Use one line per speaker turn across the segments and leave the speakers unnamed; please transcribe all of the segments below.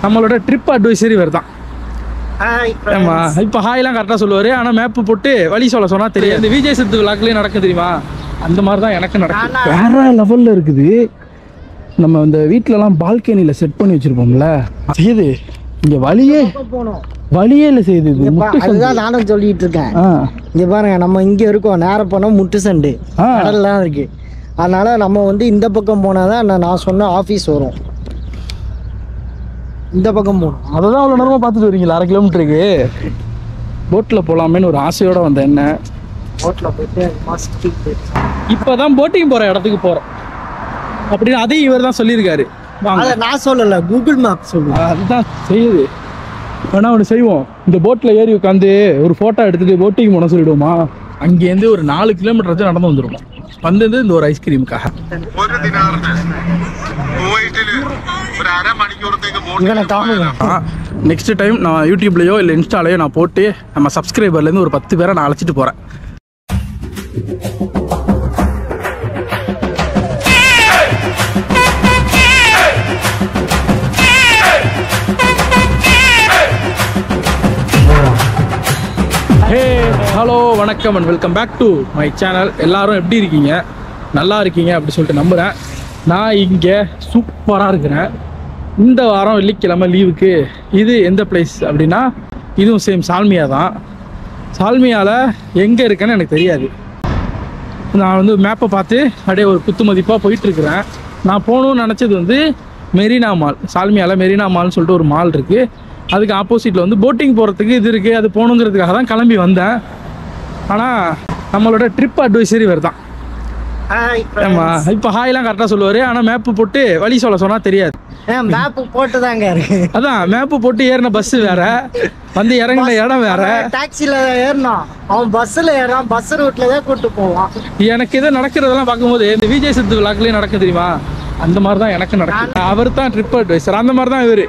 நம்மளோட trip advisory வருதான். ஆமா, இப்போ ஹாய்லாம் கரெக்டாக சொல்லுவார். ஆனால் மேப்பு போட்டு வழி சொன்னா தெரியாது. இந்த விஜய் சித்து விளாக்லேயே நடக்கும் தெரியுமா, அந்த மாதிரி தான் எனக்கு நடக்கும். வேற லெவலில் இருக்குது. நம்ம இந்த வீட்டிலலாம் பால்கனியில் செட் பண்ணி வச்சுருப்போம்ல, செய்யுது இங்கே வழியே இல்லை செய்யுது.
அதுதான் நானும் சொல்லிட்டு இருக்கேன். இங்கே பாருங்க, நம்ம இங்கே இருக்கோம், நேரம் போனால் முட்டு சண்டு கடல்லாம் இருக்கு. அதனால நம்ம வந்து இந்த பக்கம் போனால் தான் நான் சொன்ன ஆஃபீஸ் வரும். இந்த பக்கம் போகணும்.
அதை தான் அவ்வளோ நேரமாக பார்த்துட்டு வரீங்களா? 1/2 கிலோமீட்டருக்கு போட்டில் போகலாமேன்னு ஒரு ஆசையோடு வந்தேன். என்ன
போட்டில் போயிட்டு
இப்போ தான் போட்டிங் போகிற இடத்துக்கு போகிறோம் அப்படின்னு அதையும் இவர் தான் சொல்லியிருக்காரு.
நான் சொல்லலை, கூகுள் மேப் சொல்லு.
அதுதான் செய்யுது. வேணா ஒன்று செய்வோம், இந்த போட்டில் ஏறி உட்காந்து ஒரு ஃபோட்டோ எடுத்துகிட்டு போட்டிங் போன சொல்லிவிடுவோமா? அங்கேருந்து ஒரு 4 கிலோமீட்டர் வச்சு நடந்து வந்துடுவோம். வந்தது இந்த ஒரு ஐஸ்கிரீமுக்காக. நெக்ஸ்ட் டைம் நான் யூடியூப்லயோ இல்லை இன்ஸ்டாலையோ நான் போட்டு நம்ம சப்ஸ்கிரைபர்லேருந்து ஒரு 10 பேரை நான் அழைச்சிட்டு போகிறேன். ஹலோ, வணக்கம் and welcome back to my channel. எல்லாரும் எப்படி இருக்கீங்க? நல்லா இருக்கீங்க அப்படி சொல்லிட்டு நம்புகிறேன். நான் இங்கே சூப்பராக இருக்கிறேன். இந்த வாரம் வெள்ளிக்கிழமை லீவுக்கு. இது எந்த பிளேஸ் அப்படின்னா, இதுவும் சேம் சால்மியா தான். சால்மியாவில் எங்கே இருக்கேன்னு எனக்கு தெரியாது. நான் வந்து மேப்பை பார்த்து அப்படியே ஒரு குத்து மதிப்பாக போயிட்டுருக்கிறேன். நான் போகணுன்னு நினச்சது வந்து மெரினா மால். சால்மியாவில் மெரினா மால்னு சொல்லிட்டு ஒரு மால் இருக்குது. அதுக்கு ஆப்போசிட்டில் வந்து போட்டிங் போகிறதுக்கு இது இருக்குது. அது போகணுங்கிறதுக்காக தான் கிளம்பி வந்தேன். ஆனால் நம்மளோட ட்ரிப் அட்வைசரி வருதான். ஆமா, இப்போ ஹாய்லாம் கரெக்டாக சொல்லுவார். ஆனால் மேப்பு போட்டு வழி சொன்னால் தெரியாது.
மேப்பு போட்டு தாங்க இருக்கு.
அதான் மேப்பு போட்டு ஏறின பஸ்ஸு வேற, வந்து இறங்கின இடம் வேற.
டாக்ஸியில் ஏறினான், அவன் பஸ்ஸில் ஏறான், பஸ் ரூட்டில் தான் கூப்பிட்டு போவான்.
எனக்கு இதை நடக்கிறதெல்லாம் பார்க்கும்போது இந்த விஜய் சித்து விளாக்லேயே நடக்கும் தெரியுமா, அந்த மாதிரி தான் எனக்கு நடக்கும். அவர் தான் ட்ரிப் அட்வைசர். அந்த மாதிரி தான் இவர்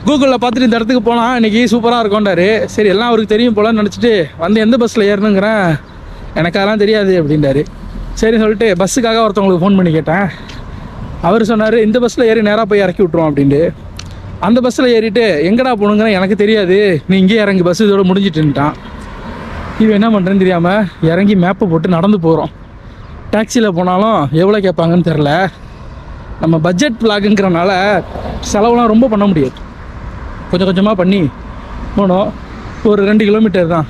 கூகுளில் பார்த்துட்டு இந்த இடத்துக்கு போனால் இன்றைக்கி சூப்பராக இருக்கும்டாரு. சரி, எல்லாம் அவருக்கு தெரியும் போலன்னு நினச்சிட்டு வந்து எந்த பஸ்ஸில் ஏறணுங்கிறேன். எனக்கு அதெல்லாம் தெரியாது அப்படின்றாரு. சரி சொல்லிட்டு பஸ்ஸுக்காக ஒருத்தவங்களுக்கு ஃபோன் பண்ணி கேட்டேன். அவர் சொன்னார், இந்த பஸ்ஸில் ஏறி நேராக போய் இறக்கி விட்ருவோம் அப்படின்ட்டு. அந்த பஸ்ஸில் ஏறிட்டு எங்கடா போகணுங்கிறேன், எனக்கு தெரியாது, நீ இங்கே இறங்கி பஸ் இதோட முடிஞ்சிட்டுன்ட்டான். இவன் என்ன பண்ணுறேன்னு தெரியாமல் இறங்கி மேப்பை போட்டு நடந்து போகிறோம். டாக்ஸியில் போனாலும் எவ்வளோ கேட்பாங்கன்னு தெரில. நம்ம பட்ஜெட் விளாகுங்கிறனால செலவுலாம் ரொம்ப பண்ண முடியாது. கொஞ்சம் கொஞ்சமாக பண்ணி போனோம். ஒரு 2 கிலோமீட்டர் தான்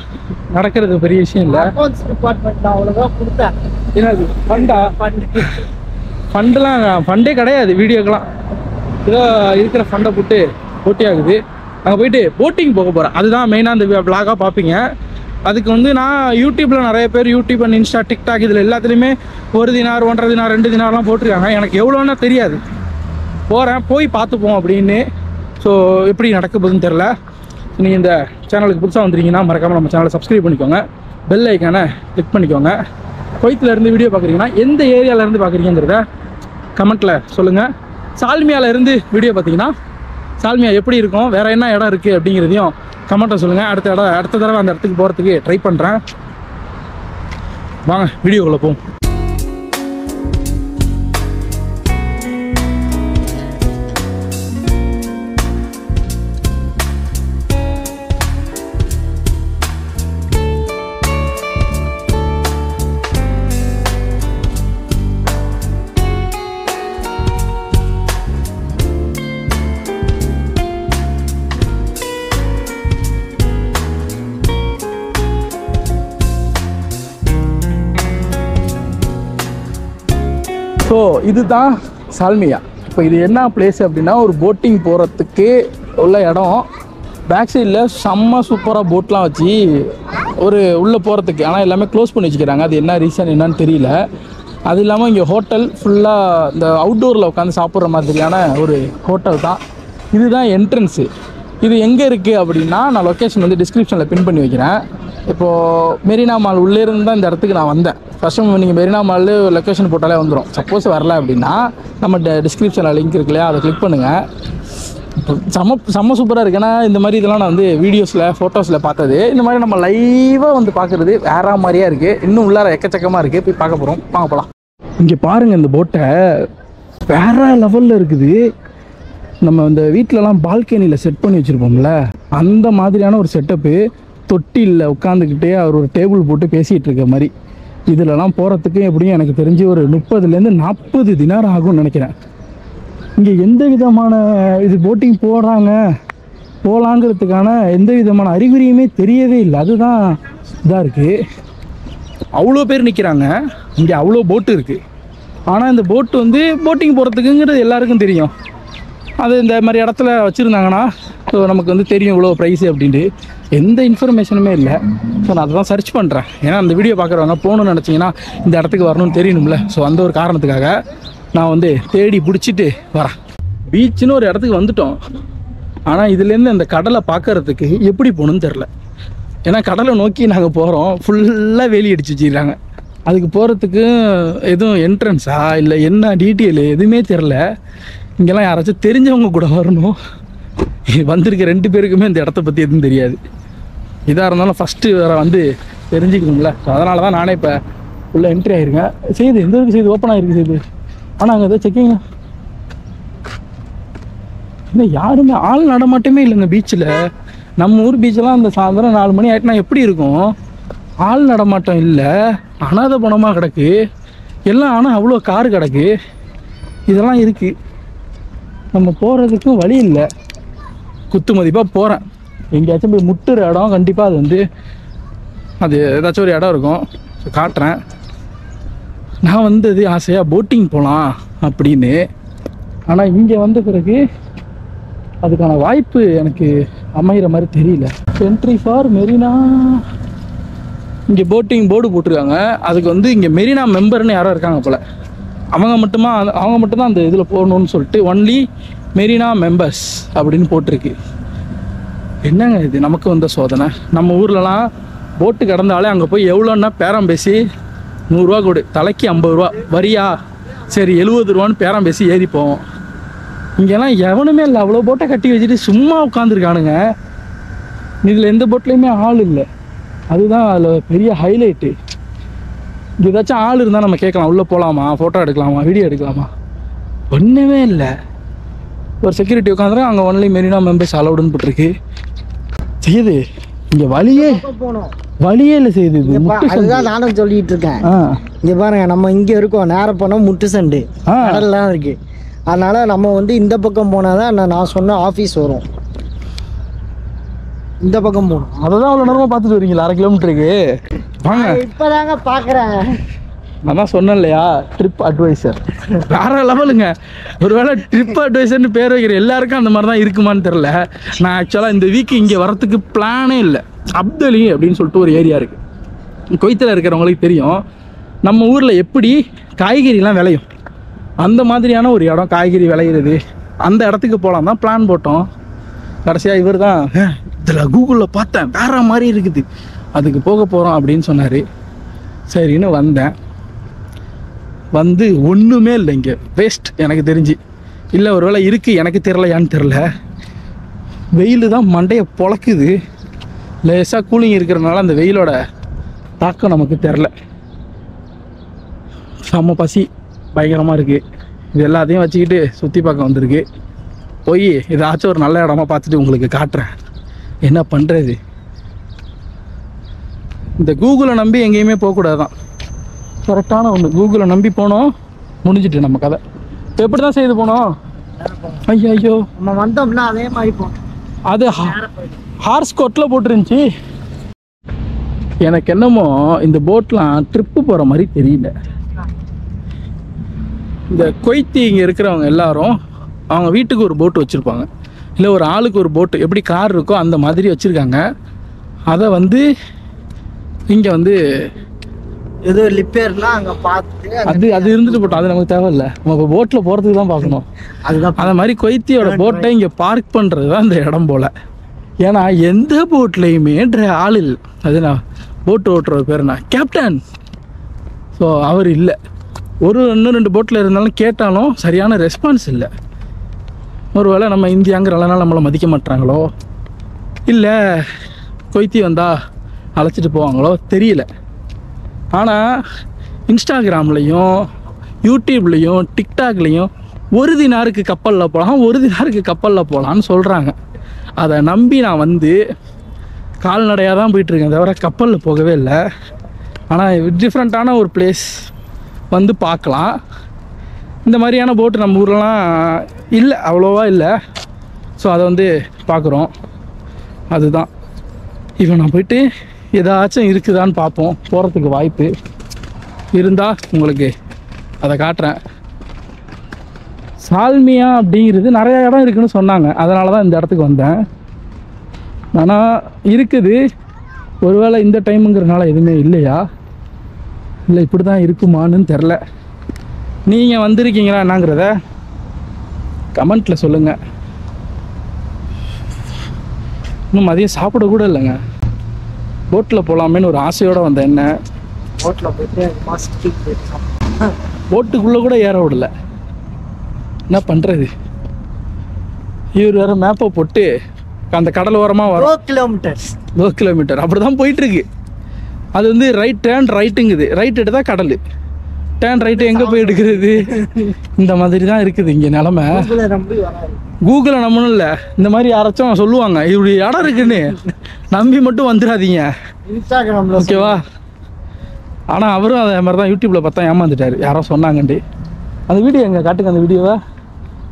நடக்கிறது, பெரிய விஷயம் இல்லை. என்னது ஃபண்டே கிடையாது வீடியோக்கெலாம். ஏதோ இருக்கிற ஃபண்டை போட்டு போட்டி ஆகுது. அங்கே போயிட்டு போட்டிங் போக போகிறேன். அதுதான் மெயினாக அந்த விளாகாக பார்ப்பீங்க. அதுக்கு வந்து நான் யூடியூப்பில் நிறைய பேர் யூடியூப் அண்ட் இன்ஸ்டா டிக்டாக் இதில் எல்லாத்துலேயுமே 1 தினார் 1.5 தினார் 2 தினார்லாம் போட்டிருக்காங்க. எனக்கு எவ்வளோன்னா தெரியாது. போகிறேன், போய் பார்த்துப்போம் அப்படின்னு. ஸோ எப்படி நடக்க போகுதுன்னு தெரில. நீங்கள் இந்த சேனலுக்கு புதுசாக வந்துருக்கீங்கன்னா மறக்காமல் நம்ம சேனலை சப்ஸ்கிரைப் பண்ணிக்கோங்க, பெல் ஐக்கானை கிளிக் பண்ணிக்கோங்க. குவைத்திலேருந்து வீடியோ பார்க்குறீங்கன்னா எந்த ஏரியாவிலேருந்து பார்க்குறீங்கிறத கமெண்ட்டில் சொல்லுங்கள். சால்மியாவிலேருந்து வீடியோ பார்த்தீங்கன்னா சால்மியா எப்படி இருக்கும், வேறு என்ன இடம் இருக்குது அப்படிங்கிறதையும் கமெண்ட்டை சொல்லுங்கள். அடுத்த தடவை அந்த இடத்துக்கு போகிறதுக்கு ட்ரை பண்ணுறேன். வாங்க வீடியோக்குள்ளே போவோம். ஸோ இதுதான் சால்மியா. இப்போ இது என்ன பிளேஸ் அப்படின்னா, ஒரு போட்டிங் போகிறதுக்கு உள்ள இடம். பேக் சைடில் செம்ம சூப்பராக போட்லாம் வச்சு ஒரு உள்ளே போகிறதுக்கு, ஆனால் எல்லாமே க்ளோஸ் பண்ணி வச்சுக்கிறாங்க. அது என்ன ரீசன் என்னன்னு தெரியல. அது இல்லாமல் இங்கே ஹோட்டல் ஃபுல்லாக இந்த அவுட்டோரில் உட்காந்து சாப்பிட்ற மாதிரியான ஒரு ஹோட்டல் தான். இதுதான் என்ட்ரன்ஸு. இது எங்கே இருக்குது அப்படின்னா, நான் லொக்கேஷன் வந்து டிஸ்கிரிப்ஷனில் பின் பண்ணி வைக்கிறேன். இப்போது மெரினா மால் உள்ளேருந்து தான் இந்த இடத்துக்கு நான் வந்தேன். ஃபஸ்ட்டு நீங்கள் மெரினா மால் லொக்கேஷன் போட்டாலே வந்துடும். சப்போஸ் வரல அப்படின்னா நம்ம டிஸ்கிரிப்ஷனில் லிங்க் இருக்கு இல்லையா, அதை கிளிக் பண்ணுங்கள். செம்ம சூப்பராக இருக்குது. ஏன்னா இந்த மாதிரி இதெல்லாம் நான் வந்து வீடியோஸில் ஃபோட்டோஸில் பார்த்தது. இந்த மாதிரி நம்ம லைவாக வந்து பார்க்குறது வேற மாதிரியாக இருக்குது. இன்னும் உள்ளார எக்கச்சக்கமாக இருக்குது. போய் பார்க்க போகிறோம், வாங்க போகலாம். இங்கே பாருங்கள், இந்த போட்டை வேற லெவலில் இருக்குது. நம்ம இந்த வீட்டிலலாம் பால்கனியில் செட் பண்ணி வச்சுருப்போம்ல, அந்த மாதிரியான ஒரு செட்டப்பு. தொட்டியில் உட்காந்துக்கிட்டே அவர் ஒரு டேபிள் போட்டு பேசிகிட்டு இருக்க மாதிரி. இதிலலாம் போகிறதுக்கு எப்படியும் எனக்கு தெரிஞ்சு ஒரு 30 to 40 தினார் ஆகும்னு நினைக்கிறேன். இங்கே எந்த விதமான இது போட்டிங் போகலாங்கிறதுக்கான எந்த விதமான அறிகுறியுமே தெரியவே இல்லை. அதுதான் இதாக இருக்குது. அவ்வளோ பேர் நிற்கிறாங்க, இங்கே அவ்வளோ போட்டு இருக்குது. ஆனால் இந்த போட்டு வந்து போட்டிங் போகிறதுக்குங்கிறது எல்லாருக்கும் தெரியும். அது இந்த மாதிரி இடத்துல வச்சுருந்தாங்கன்னா ஸோ நமக்கு வந்து தெரியும் இவ்வளோ ப்ரைஸு அப்படின்ட்டு. எந்த இன்ஃபர்மேஷனுமே இல்லை. ஸோ நான் அதை தான் சர்ச் பண்ணுறேன். ஏன்னா அந்த வீடியோ பார்க்குறவங்க போகணுன்னு நினச்சிங்கன்னா இந்த இடத்துக்கு வரணும்னு தெரியணும்ல. ஸோ அந்த ஒரு காரணத்துக்காக நான் வந்து தேடி பிடிச்சிட்டு வரேன். பீச்சுன்னு ஒரு இடத்துக்கு வந்துட்டோம். ஆனால் இதுலேருந்து அந்த கடலை பார்க்கறதுக்கு எப்படி போகணுன்னு தெரில. ஏன்னா கடலை நோக்கி நாங்கள் போகிறோம், ஃபுல்லாக வேலி அடிச்சு வச்சுக்கிறாங்க. அதுக்கு போகிறதுக்கு எதுவும் என்ட்ரன்ஸா இல்லை என்ன டீட்டெயிலு எதுவுமே தெரில. இங்கெல்லாம் யாராச்சும் தெரிஞ்சவங்க கூட வரணும். வந்திருக்க 2 பேருக்குமே இந்த இடத்த பற்றி எதுவும் தெரியாது. இதாக இருந்தாலும் ஃபஸ்ட்டு வேறு வந்து தெரிஞ்சுக்கணும்ல. ஸோ அதனால தான் நானே இப்போ உள்ள என்ட்ரி ஆகிருக்கேன். செய்து எந்த வரைக்கும் செய்து ஓப்பன் ஆகிருக்கு செய்து. ஆனால் அங்கே எதாவது செக்கிங்க இன்னும் யாருமே ஆள் நடமாட்டமே இல்லைங்க பீச்சில். நம்ம ஊர் பீச்செல்லாம் அந்த சாயந்தரம் 4 மணி ஆகிட்டுனா எப்படி இருக்கும்? ஆள் நடமாட்டம் இல்லை, அனாத பணமாக கிடக்கு எல்லாம். ஆனால் அவ்வளோ கார் கிடக்கு, இதெல்லாம் இருக்குது. நம்ம போகிறதுக்கும் வழி இல்லை. குத்து மதிப்பாக போகிறேன். எங்கேயாச்சும் போய் முட்டுற இடம் கண்டிப்பாக அது வந்து அது ஏதாச்சும் ஒரு இடம் இருக்கும். ஸோ காட்டுறேன். நான் வந்தது ஆசையாக போட்டிங் போகலாம் அப்படின்னு. ஆனால் இங்கே வந்த பிறகு அதுக்கான வாய்ப்பு எனக்கு அமைகிற மாதிரி தெரியல. Entry for Marina. இங்கே போட்டிங் போர்டு போட்டிருக்காங்க. அதுக்கு வந்து இங்கே மெரினா மெம்பர்னு யாரோ இருக்காங்க போல். அவங்க மட்டும்தான் அந்த இதில் போகணுன்னு சொல்லிட்டு ஒன்லி மெரினா மெம்பர்ஸ் அப்படின்னு போட்டிருக்கு. என்னங்க இது நமக்கு வந்த சோதனை. நம்ம ஊர்லலாம் போட்டு கிடந்தாலே அங்கே போய் எவ்வளோன்னா பேரம் பேசி 100 ரூபா கொடு, தலைக்கு 50 ரூபா, வரியா சரி 70 ரூபான்னு பேரம் பேசி ஏறி போவோம். இங்கெல்லாம் எவனுமே இல்லை. அவ்வளோ போட்டை கட்டி வச்சுட்டு சும்மா உட்காந்துருக்கானுங்க. இதில் எந்த போட்லேயுமே ஆள் இல்லை. அதுதான் அதில் பெரிய ஹைலைட்டு. இங்கே ஏதாச்சும் ஆள் இருந்தால் நம்ம கேட்கலாம், உள்ளே போகலாமா, ஃபோட்டோ எடுக்கலாமா, வீடியோ எடுக்கலாமா. ஒன்றுமே இல்லை. ஒரு செக்யூரிட்டி உட்காந்துருக்கு. அங்கே ஒன்லி மெரினா மெம்பர்ஸ் அலவுடுன்னு போட்டிருக்கு. செய்யுது இங்கே வழியே இல்லை செய்யுது.
அதுதான் நானும் சொல்லிட்டு இருக்கேன். இங்கே பாருங்க, நம்ம இங்கே இருக்கோம், நேரம் போனால் முட்டு சண்டு கடல்லாம் இருக்கு. அதனால நம்ம வந்து இந்த பக்கம் போனால் தான் நான் சொன்ன ஆஃபீஸ் வரும். இந்த பக்கம் போகணும்.
அதை தான் அவ்வளோ நேரமாக பார்த்துட்டு வரீங்களா? 1/2 கிலோமீட்டருக்கு வாங்க.
இப்போதாங்க பார்க்குறேன்.
நான் தான் சொன்னேன் இல்லையா, ட்ரிப் அட்வைசர் வேற லெவலுங்க. ஒருவேளை ட்ரிப் அட்வைசர்னு பேர் வைக்கிற எல்லாருக்கும் அந்த மாதிரி தான் இருக்குமான்னு தெரில. நான் ஆக்சுவலாக இந்த வீக்கு இங்கே வரத்துக்கு பிளானே இல்லை. அப்தலி அப்படின்னு சொல்லிட்டு ஒரு ஏரியா இருக்குது, கொய்த்தில் இருக்கிறவங்களுக்கு தெரியும். நம்ம ஊரில் எப்படி காய்கறிலாம் விளையும் அந்த மாதிரியான ஒரு இடம், காய்கறி விளையிறது. அந்த இடத்துக்கு போகலாம் தான் பிளான் போட்டோம். கடைசியாக இவர் தான் இதில் கூகுளில் பார்த்தேன் வேற மாதிரி இருக்குது, அதுக்கு போக போகிறோம் அப்படின்னு சொன்னார். சரின்னு வந்தேன். வந்து ஒன்றுமே இல்லை இங்கே, வேஸ்ட் எனக்கு தெரிஞ்சு. இல்லை ஒரு வேளை இருக்குது, எனக்கு தெரிலையான்னு தெரில. வெயில் தான் மண்டையை பொழக்குது. லேசாக கூலிங் இருக்கிறதுனால அந்த வெயிலோட தாக்கம் நமக்கு தெரில. செம்ம பசி பயங்கரமாக இருக்குது. இது எல்லாத்தையும் வச்சுக்கிட்டு சுற்றி பார்க்க வந்திருக்கு. போய் ஏதாச்சும் ஒரு நல்ல இடமா பார்த்துட்டு உங்களுக்கு காட்டுறேன் என்ன பண்ணுறது. இந்த கூகுளை நம்பி எங்கேயுமே போகக்கூடாது தான் கரெக்டான ஒன்று. கூகுளை நம்பி போனோம், முடிஞ்சிட்டு நம்ம கதை. இப்போ எப்படி தான் செய்து போனோம்? ஐயோ
நம்ம வந்தோம்னா அதே மாதிரி போனோம்.
அது ஹார்ஸ் கோட்டில் போட்டுருந்துச்சி. எனக்கு என்னமோ இந்த போட்லாம் ட்ரிப்பு போகிற மாதிரி தெரியல. இந்த கொய்த்தி இங்கே இருக்கிறவங்க எல்லாரும் அவங்க வீட்டுக்கு ஒரு போட்டு வச்சுருப்பாங்க, இல்லை ஒரு ஆளுக்கு ஒரு போட்டு, எப்படி கார் இருக்கோ அந்த மாதிரி வச்சுருக்காங்க. அதை வந்து இங்கே வந்து
ஏதோ லிப்பேர்லாம் அங்கே பார்த்துட்டு
அது இருந்துட்டு போட்டோம். அது நமக்கு தேவையில்லை, நம்ம இப்போ போட்டில் போகிறதுக்கு தான் பார்க்கணும்.
அதுதான்
அந்த மாதிரி கொய்த்தியோட போட்டை இங்கே பார்க் பண்ணுறது தான் இந்த இடம் போல். ஏன்னா எந்த போட்லேயுமே ஆள் இல்லை. அது நான் போட்டு ஓட்டுற பேருண்ணா கேப்டன். ஸோ அவர் இல்லை. இன்னும் 2 போட்டில் இருந்தாலும் கேட்டாலும் சரியான ரெஸ்பான்ஸ் இல்லை. ஒருவேளை நம்ம இந்தியாங்கிறனால நம்மளை மதிக்க மாட்டாங்களோ, இல்லை கொய்த்தி வந்தால் அழைச்சிட்டு போவாங்களோ தெரியல. ஆனால் இன்ஸ்டாகிராம்லேயும் யூடியூப்லேயும் டிக்டாக்லேயும் ஒரு தினாருக்கு கப்பலில் போகலாம், ஒரு தினாருக்கு கப்பலில் போகலான்னு சொல்கிறாங்க. அதை நம்பி நான் வந்து கால்நடையாக தான் போயிட்டுருக்கேன், தவிர கப்பலில் போகவே இல்லை. ஆனால் டிஃப்ரெண்ட்டான ஒரு பிளேஸ் வந்து பார்க்கலாம். இந்த மாதிரியான போட்டு நம்ம ஊர்லலாம் இல்லை, அவ்வளோவா இல்லை. ஸோ அதை வந்து பார்க்குறோம். அதுதான் இப்போ நான் போயிட்டு ஏதாச்சும் இருக்குதான்னு பார்ப்போம். போகிறதுக்கு வாய்ப்பு இருந்தால் உங்களுக்கு அதை காட்டுறேன். சால்மியா அப்படிங்கிறது நிறைய இடம் இருக்குதுன்னு சொன்னாங்க, அதனால தான் இந்த இடத்துக்கு வந்தேன். ஆனால் இருக்குது, ஒருவேளை இந்த டைமுங்கிறதுனால எதுவுமே இல்லையா, இல்லை இப்படி தான் இருக்குமான்னு தெரில. நீங்கள் வந்திருக்கீங்களா என்னங்கிறத கமெண்ட்டில் சொல்லுங்கள். இன்னும் மதியம் சாப்பிட கூட இல்லைங்க, போட்டில் போகலாமேன்னு ஒரு ஆசையோடு வந்தேன். என்ன
போட்டில் போயிட்டு
போட்டுக்குள்ளே கூட ஏற விடல, என்ன பண்ணுறது? இவர் வேறு மேப்பை போட்டு அந்த கடல் ஓரமாக வரும்.
4
கிலோமீட்டர் அப்படி தான் போயிட்டுருக்கு. அது வந்து ரைட் டேர்ன் ரைட்டுங்குது, ரைட் எடுத்தால் கடல், டேர்ன் ரைட்டு எங்கே போய் எடுக்கிறது? இந்த மாதிரி தான் இருக்குது இங்கே நிலமை. கூகுளை நம்பணும் இல்லை, இந்த மாதிரி யாராச்சும் சொல்லுவாங்க இப்படி இடம் இருக்குன்னு, நம்பி மட்டும் வந்துடாதீங்க,
இன்ஸ்டாகிராமில்
ஓகேவா? ஆனால் அவரும் அதே மாதிரி தான் யூடியூப்பில் பார்த்தா ஏமாந்துட்டார், யாரோ சொன்னாங்கண்டி. அந்த வீடியோ எங்கே காட்டுங்க, அந்த வீடியோவை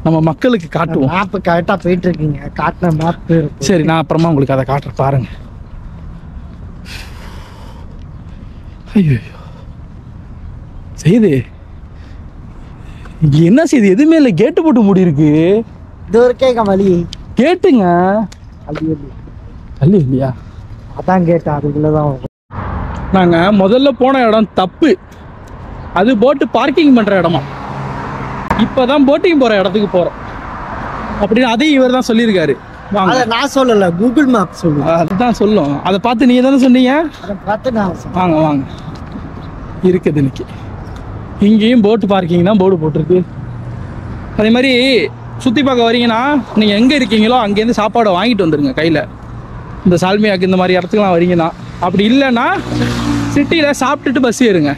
நம்ம மக்களுக்கு காட்டுவோம்.
மேப்பு கரெக்டாக போயிட்டு இருக்கீங்க, காட்டின மேப்பு.
சரி, நான் அப்புறமா உங்களுக்கு அதை காட்டுறேன், பாருங்க. ஐயோ செய்து இங்கே என்ன செய்யுது? எதுவுமே இல்லை, கேட்டு போட்டு மூடி இருக்கு.
இது ஒரு கேட்க வழி
கேட்டுங்க தள்ளி இல்லையா?
அதான் கேட்டேன், அதுக்குள்ளதான்
நாங்கள் முதல்ல போன இடம் தப்பு. அது போட்டு பார்க்கிங் பண்ணுற இடமா, இப்போ தான் போட்டிங் போகிற இடத்துக்கு போகிறோம் அப்படின்னு அதையும் இவர் தான் சொல்லியிருக்காரு. வாங்க,
நான் சொல்லலை, கூகுள் மேப் சொல்லு.
அதுதான் சொல்லும், அதை பார்த்து நீங்கள் தானே சொன்னீங்க.
அதை பார்த்து நான்
வாங்க வாங்க, இருக்குது இன்னைக்கு இங்கேயும் போட்டு பார்க்கிங் தான் போர்டு போட்டிருக்கு. அதே மாதிரி சுற்றி பார்க்க வரீங்கன்னா நீங்கள் எங்கே இருக்கீங்களோ அங்கேருந்து சாப்பாடை வாங்கிட்டு வந்துடுங்க கையில். இந்த சால்மியாக்கு இந்த மாதிரி இடத்துக்குலாம் வரீங்கன்னா, அப்படி இல்லைன்னா சிட்டியில் சாப்பிட்டுட்டு பஸ் ஏறுங்க.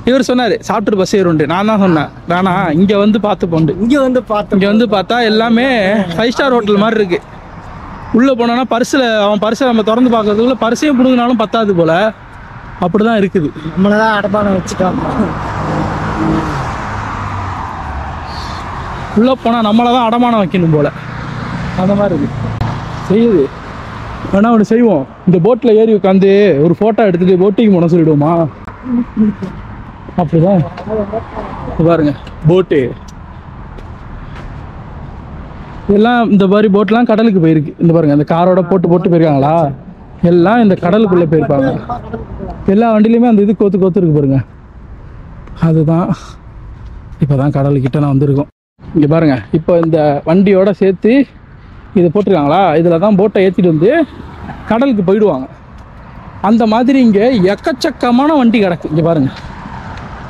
இவர் சொன்னார் சாப்பிட்டுட்டு பஸ் ஏறுண்டு, நான் தான் சொன்னேன் வேணாம் இங்கே வந்து பார்த்து போண்டு.
இங்கே வந்து
பார்த்தா எல்லாமே 5 ஸ்டார் ஹோட்டல் மாதிரி இருக்குது. உள்ளே போனோன்னா அவன் பர்ஸை நம்ம திறந்து பார்க்கறதுக்குள்ள பர்ஸையும் பிடுங்கினாலும் பத்தாது போல், அப்படி தான் இருக்குது.
நம்மளை தான் அடப்பானம் வச்சுட்டோம்.
உள்ளே போனால் நம்மளை தான் அடமானம் வைக்கணும் போல், அந்த மாதிரி இருக்குது. செய்யுது வேணா ஒன்று செய்வோம், இந்த போட்டில் ஏறி உட்காந்து ஒரு ஃபோட்டோ எடுத்துகிட்டு போட்டிங் போன சொல்லிவிடுவோமா? அப்படிதான் பாருங்க போட்டு எல்லாம், இந்த மாதிரி போட்லாம் கடலுக்கு போயிருக்கு. இந்த பாருங்க, இந்த காரோட போட்டு போயிருக்காங்களா, எல்லாம் இந்த கடலுக்குள்ளே போயிருப்பாங்க. எல்லா வண்டியிலையுமே அந்த இது கோத்து இருக்கு பாருங்க. அதுதான் இப்போ தான் கடலுக்கிட்ட நான் வந்திருக்கோம். இங்கே பாருங்க, இப்போ இந்த வண்டியோட சேர்த்து இதை போட்டிருக்காங்களா, இதில் தான் போட்டை ஏற்றிட்டு வந்து கடலுக்கு போயிடுவாங்க. அந்த மாதிரி இங்கே எக்கச்சக்கமான வண்டி கிடக்கு. இங்கே பாருங்கள்,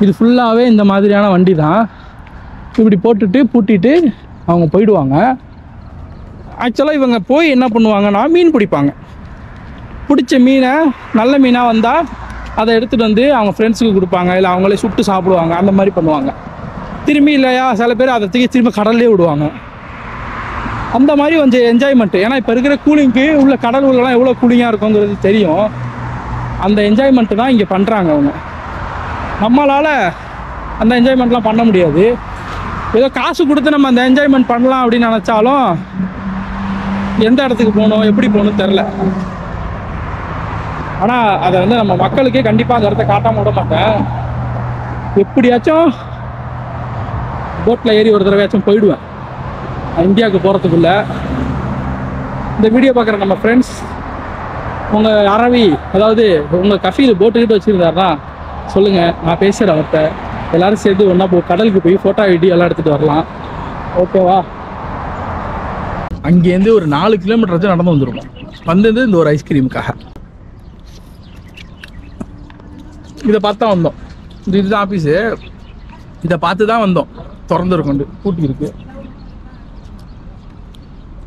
இது ஃபுல்லாகவே இந்த மாதிரியான வண்டி தான். இப்படி போட்டுட்டு பூட்டிட்டு அவங்க போயிடுவாங்க. ஆக்சுவலாக இவங்க போய் என்ன பண்ணுவாங்கன்னா மீன் பிடிப்பாங்க. பிடிச்ச மீனை நல்ல மீனாக வந்தால் அதை எடுத்துகிட்டு வந்து அவங்க ஃப்ரெண்ட்ஸுக்கு கொடுப்பாங்க, இல்லை அவங்களே சுட்டு சாப்பிடுவாங்க, அந்த மாதிரி பண்ணுவாங்க. திரும்பி இல்லையா சில பேர் அதை திரும்ப கடல்லே விடுவாங்க. அந்த மாதிரி கொஞ்சம் என்ஜாய்மெண்ட்டு. ஏன்னா இப்போ இருக்கிற கூலிங்க்கு உள்ள கடல் உள்ளலாம் எவ்வளோ கூலிங்காக இருக்குங்கிறது தெரியும். அந்த என்ஜாய்மெண்ட்டு தான் இங்கே பண்ணுறாங்க அவங்க. நம்மளால் அந்த என்ஜாய்மெண்ட்லாம் பண்ண முடியாது. ஏதோ காசு கொடுத்து நம்ம அந்த என்ஜாய்மெண்ட் பண்ணலாம் அப்படின்னு நினச்சாலும் எந்த இடத்துக்கு போகணும் எப்படி போகணும்னு தெரில. ஆனால் அதை வந்து நம்ம மக்களுக்கே கண்டிப்பாக அந்த இடத்த காட்டாமல் விட மாட்டேன். எப்படியாச்சும் போட்டில் ஏறி ஒரு தடவையாச்சும் போயிடுவேன் இந்தியாவுக்கு போகிறதுக்குள்ள. இந்த வீடியோ பார்க்குற நம்ம ஃப்ரெண்ட்ஸ், உங்கள் அரவி அதாவது உங்கள் கஃபீல் போட்டுக்கிட்டு வச்சுருந்தாருன்னா சொல்லுங்கள், நான் பேசுகிறேன் அவர்கிட்ட. எல்லோரும் சேர்ந்து ஒன்றா கடலுக்கு போய் ஃபோட்டோ வீடியோ எல்லாம் எடுத்துகிட்டு வரலாம், ஓகேவா? அங்கேருந்து ஒரு 4 கிலோமீட்டர் வச்சு நடந்து வந்துருக்கோம். வந்தது இந்த ஒரு ஐஸ்கிரீமுக்காக. இதை பார்த்து தான் வந்தோம். இதுதான் ஆஃபீஸு. இதை பார்த்து தான் வந்தோம். திறந்துருக்கோண்டு பூட்டி இருக்கு.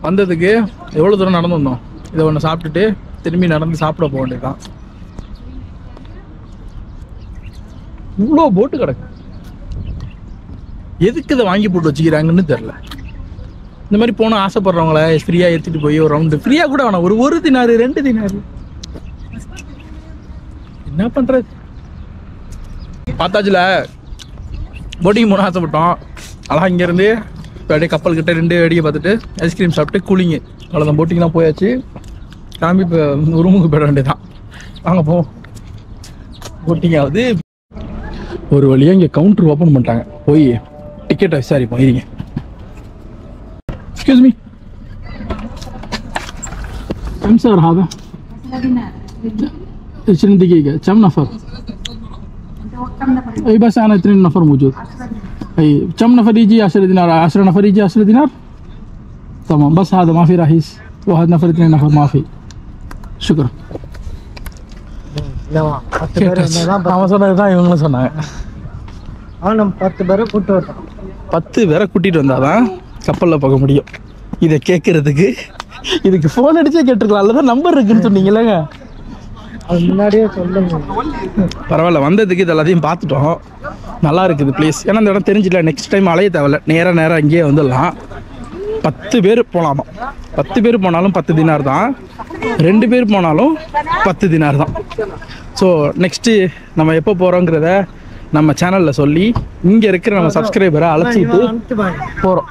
வந்ததுக்கு எவ்வளோ தூரம் நடந்து வந்தோம். இதை ஒன்று சாப்பிட்டுட்டு திரும்பி நடந்து சாப்பிட போக வேண்டியதுதான். இவ்வளோ போட்டு கிடக்கு. எதுக்கு இதை வாங்கி போட்டு வச்சுக்கிறாங்கன்னு தெரில. இந்த மாதிரி போனால் ஆசைப்படுறவங்கள ஃப்ரீயாக ஏற்றிட்டு போய் ஒரு ரவுண்டு ஃப்ரீயாக கூட வேணாம், ஒரு தினாரு 2 தினாரு என்ன பண்ணுறது. பார்த்தாச்சுல போட்டிங் போன ஆசைப்பட்டோம். அழகா இங்கேருந்து அப்படியே கப்பல்கிட்ட 2 வேடிக்கை பார்த்துட்டு ஐஸ்கிரீம் சாப்பிட்டு கூலிங்கு அவ்வளோதான். போட்டிங்லாம் போயாச்சு, கிளம்பி இப்போ ரூமுக்கு போயிட வேண்டியதான். வாங்க போ. போட்டிங் ஆகுது. ஒரு வழியாக இங்கே கவுண்டர் ஓப்பன் பண்ணிட்டாங்க, போய் டிக்கெட்டை விசாரிப்போம். இருங்க. Excuse me, كم سعر هذا؟ 20 دقيقة. كم نفر؟ اي بس انا 2 نفر موجود. اي كم نفر يجي 10 دينار؟ 10 نفر يجي 10 دينار؟ تمام بس هذا ما في رخيص. واحد نفر 2 نفر ما في. شكرا. அவன் சொன்னது தான் இவங்களும் சொன்னாங்க.
நம்ம 10 பேரை கூட்டு வரலாம்.
10 பேரை கூட்டிகிட்டு வந்தாதான் கப்பலில் போக முடியும். இதை கேட்கறதுக்கு இதுக்கு ஃபோன் அடிச்சே கேட்டுருக்கலாம், அல்லதான் நம்பர் இருக்குன்னு சொன்னீங்களேங்க.
அது முன்னாடியே சொல்லுங்க.
பரவாயில்ல, வந்ததுக்கு இது எல்லாத்தையும் பார்த்துட்டோம். நல்லா இருக்குது பிளேஸ். ஏன்னா இந்த இடம் தெரிஞ்சிடல, நெக்ஸ்ட் டைம் அலைய தேவையில்ல, நேராக அங்கேயே வந்துடலாம். 10 பேர் போகலாமா. 10 பேர் போனாலும் 10 தினார் தான், 2 பேர் போனாலும் 10 தினார் தான். ஸோ நெக்ஸ்ட்டு நம்ம எப்போ போகிறோங்கிறத நம்ம சேனலில் சொல்லி இங்கே இருக்கிற நம்ம சப்ஸ்கிரைபரை அழைச்சிட்டு போகிறோம்.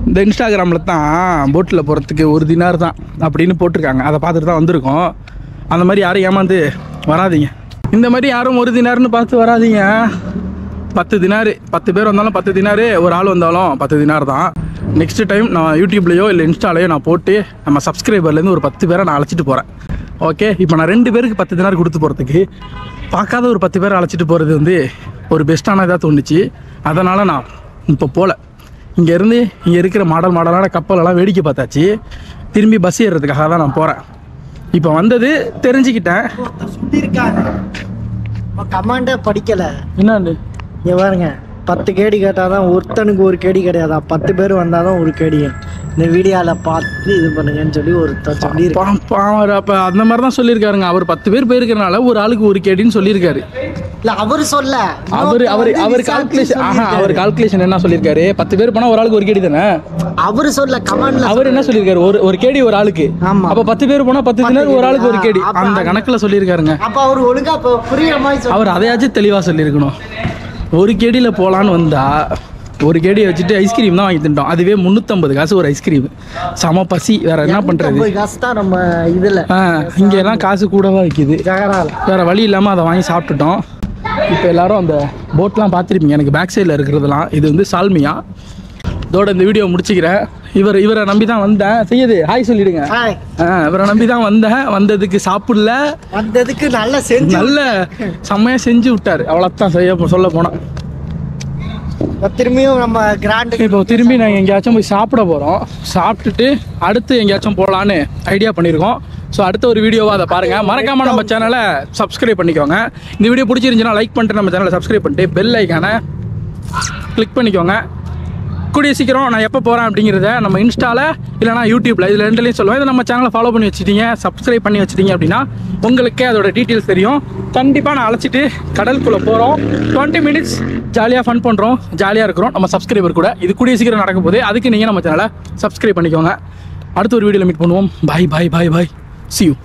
இந்த இன்ஸ்டாகிராமில் தான் போட்டில் போகிறதுக்கு 1 தினார் தான் அப்படின்னு போட்டிருக்காங்க. அதை பார்த்துட்டு தான் வந்திருக்கோம். அந்த மாதிரி யாரும் ஏமாந்து வராதிங்க. இந்த மாதிரி யாரும் 1 தினார்னு பார்த்து வராதிங்க. 10 தினார், 10 பேர் வந்தாலும் 10 தினார், ஒரு ஆள் வந்தாலும் 10 தினார் தான். நெக்ஸ்ட் டைம் நான் யூடியூப்லேயோ இல்லை இன்ஸ்டாலேயோ நான் போட்டு நம்ம சப்ஸ்கிரைபர்லேருந்து ஒரு 10 பேரை நான் அழைச்சிட்டு போகிறேன். ஓகே, இப்போ நான் 2 பேருக்கு 10 தினார் கொடுத்து போகிறதுக்கு பார்க்காத ஒரு 10 பேரை அழைச்சிட்டு போகிறது வந்து ஒரு பெஸ்ட்டான இதாக தோணுச்சு. அதனால் நான் இப்போ போகல. இங்கேருந்து இங்கே இருக்கிற மாடலான கப்பலெல்லாம் வேடிக்கை பார்த்தாச்சு. திரும்பி பஸ் ஏறுறதுக்காக தான் நான் போகிறேன். இப்போ வந்தது தெரிஞ்சுக்கிட்டேன்.
கமாண்டே படிக்கலை
என்னான்னு
இங்கே பாருங்க. 10 கேடி கேட்டால் தான் ஒருத்தனுக்கு 1 கேடி கிடையாதா, 10 பேர் வந்தால் தான் 1 கேடி. இந்த வீடியோவில் பார்த்து இது பண்ணுங்கன்னு சொல்லி ஒருத்தர் சொல்லியிருக்காங்க.
அப்போ அந்த மாதிரி தான் சொல்லியிருக்காருங்க. அவர் 10 பேர் போயிருக்கிறனால ஒரு ஆளுக்கு 1 கேடின்னு சொல்லியிருக்காரு.
இல்லை அவர் சொல்ல,
அவர் கால்குலேஷன் என்ன சொல்லியிருக்காரு, 10 பேர் போனால் ஒரு ஆளுக்கு 1 கேடி தானே.
அவர் சொல்ல கமாண்ட்ல
அவர் என்ன சொல்லியிருக்காரு, ஒரு கேடி ஒரு ஆளுக்கு. அப்போ 10 பேர் போனால் 10 தினார், ஒரு ஆளுக்கு 1 கேடி, அந்த கணக்கில் சொல்லியிருக்காருங்க.
அப்போ அவர் ஒழுங்கா புரியுற மாதிரி
அவர் அதையாச்சும் தெளிவாக சொல்லியிருக்கணும். 1 கேடியில் போகலான்னு வந்தா 1 கேடியை வச்சுட்டு ஐஸ்கிரீம் தான் வாங்கி தின்ட்டோம். அதுவே 350 காசு ஒரு ஐஸ்கிரீம். செம பசி, வேற என்ன பண்ணுறது.
காசு தான் நம்ம இதில்
இங்கெல்லாம் காசு கூடவா விற்கிது. வேற வழி இல்லாமல் அதை வாங்கி சாப்பிட்டுட்டோம். இப்போ எல்லாரும் அந்த போட்லாம் பார்த்துருப்பீங்க. எனக்கு பேக் சைடில் இருக்கிறதுலாம் இது வந்து சால்மியா. இதோட இந்த வீடியோ முடிச்சுக்கிறேன். இவரை நம்பி தான் வந்தேன். செய்யுது ஹாய் சொல்லிடுங்க. இவரை நம்பி தான் வந்ததுக்கு சாப்பிடல,
வந்ததுக்கு நல்ல
செம்மையாக செஞ்சு விட்டாரு. அவ்வளோதான் சொல்ல போனால்.
திரும்பியும் நம்ம
இப்போ திரும்பி நாங்கள் எங்கேயாச்சும் போய் சாப்பிட போகிறோம். சாப்பிட்டுட்டு அடுத்து எங்கேயாச்சும் போகலான்னு ஐடியா பண்ணியிருக்கோம். ஸோ அடுத்த ஒரு வீடியோவாக அதை பாருங்கள். மறக்காமல் நம்ம சேனலை சப்ஸ்கிரைப் பண்ணிக்கோங்க. இந்த வீடியோ பிடிச்சிருந்துச்சுன்னா லைக் பண்ணிட்டு நம்ம சேனலை சப்ஸ்கிரைப் பண்ணிட்டு பெல் ஐக்கானை கிளிக் பண்ணிக்கோங்க. கூடிய சீக்கிரம் நான் எப்போ போகிறேன் அப்படிங்கிறத நம்ம இன்ஸ்டாவில் இல்லைனா யூடியூப்பில் இதில் 2லையும் சொல்லுவேன். இதை நம்ம சேனலை ஃபாலோ பண்ணி வச்சுட்டீங்க, சப்ஸ்கிரைப் பண்ணி வச்சுட்டீங்க அப்படின்னா உங்களுக்கே அதோட டீட்டெயில்ஸ் தெரியும். கண்டிப்பாக நான் அழைச்சிட்டு கடலுக்குள்ளே போகிறோம். 20 மினிட்ஸ் ஜாலியாக ஃபன் பண்ணுறோம், ஜாலியாக இருக்கிறோம் நம்ம சப்ஸ்கிரைபர் கூட. இது கூடிய சீக்கிரம் நடக்கும் போது அதுக்கு நீங்கள் நம்ம சேனலை சப்ஸ்கிரைப் பண்ணிக்கோங்க. அடுத்த ஒரு வீடியோவில் மீட் பண்ணுவோம். பாய் பாய் பாய் பாய். See you.